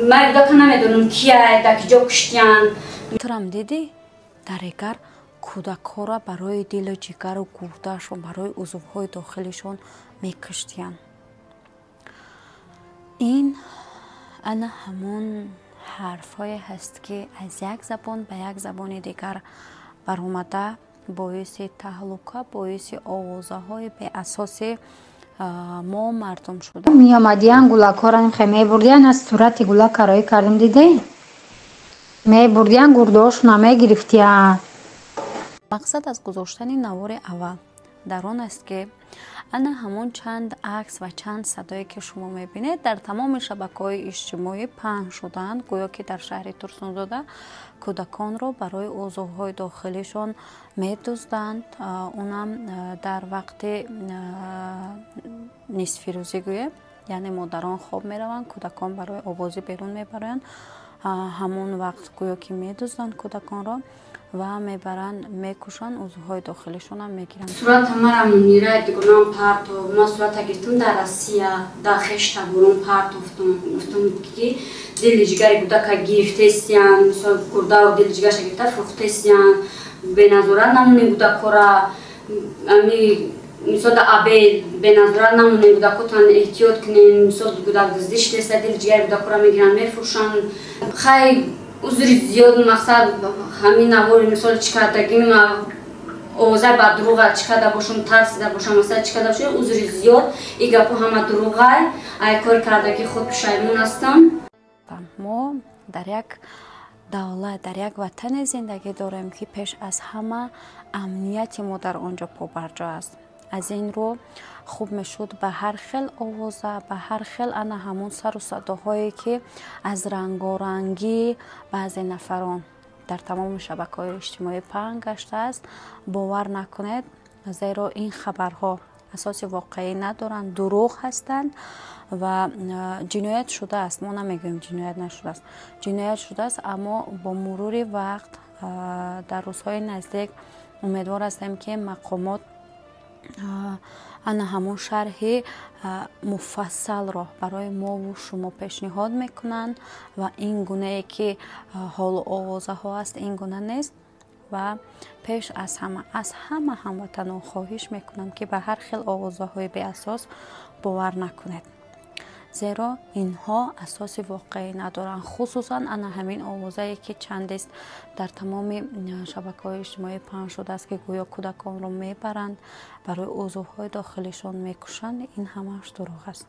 من دکتر نمیدونم کیه دکی جا کشتیان. ترام دیدی درگر کودک‌ها برای دل و جگر و گردش و برای عضوهای داخلشون میکشتیان. این انا همون حرفای هست که از یک زبان به یک زبان دیگر برآمده باعث تهلکه، باعث آوازه‌های به اساس ما مردم شده. می آمدیان گلک‌ها را می بردیان از صورت گلک کارایی کردیم دیدی؟ می بردیان گرده‌هاش نمی گرفتیان. مقصد از گذاشتن نوار اول در آن است که انا همون چند عکس و چند صدایی که شما میبینید در تمام شبکه‌های اجتماعی پهن شدند، گویا که در شهر ترسونزاده کودکان را برای عضوهای داخلیشان میدزدند، اونم در وقت نصف روزی گویا، یعنی مادران خواب میروند، کودکان برای آوازی بیرون میبرند، همون وقت گویا که میدزدند کودکان را و میبرند میکشند، عضوهای داخلشون هم میگیرند. صورت مرا منیره دیگران پرت و ما صورت گرفتم در روسیه در خشت برون پرت افتم که دل جگر کودک گرفته استیان، مثلا کرده و دل جگرش گرفته فروخته استیان، به نظارت نمونه کودک را امی مثلا در آبی به نظارت نمونه کودک تان احتیاط کنین، مثلا کودک دزدیش دست دل جگر کودک را میگیرن میفروشن. خیلی عذری زیاد مقصد همین نواری مثال چیکردگی ما اوزه با دروغ چیکرده باشم ترسیده باشم مثلا چیکرده باشم عذری زیاد این گپا همه دروغه ای کار کردگی خود پشیمون هستم. ما در یک دولت در یک وطن زندگی داریم که پیش از همه امنیت ما در آنجا پابرجا است. از این رو خوب میشد به هر خیل آوازه، به هر خیل انا همون سر و صداهایی که از رنگارنگی بعضی نفران در تمام شبکه‌های اجتماعی پهن گشته است باور نکنید، زیرا این خبرها اساس واقعی ندارند، دروغ هستند و جنایت شده است. ما نمیگیم جنایت نشده است، جنایت شده است، اما با مرور وقت در روزهای نزدیک امیدوار هستیم که مقامات انا همون شرح مفصل را برای ما و شما پیشنهاد میکنند و این گونه ای که حال و آوازه ها است این گونه نیست و پیش از همه هموطنان خواهش میکنم که به هر خیل آوازه های بی اساس باور نکنید، زیرا اینها اساس واقعی ندارند. خصوصا انا همین آوازه‌ای که چند است در تمام شبکه‌های اجتماعی پهن شده است که گویا کودکان را میبرند برای عضوهای داخلشان میکشند، این همش دروغ است.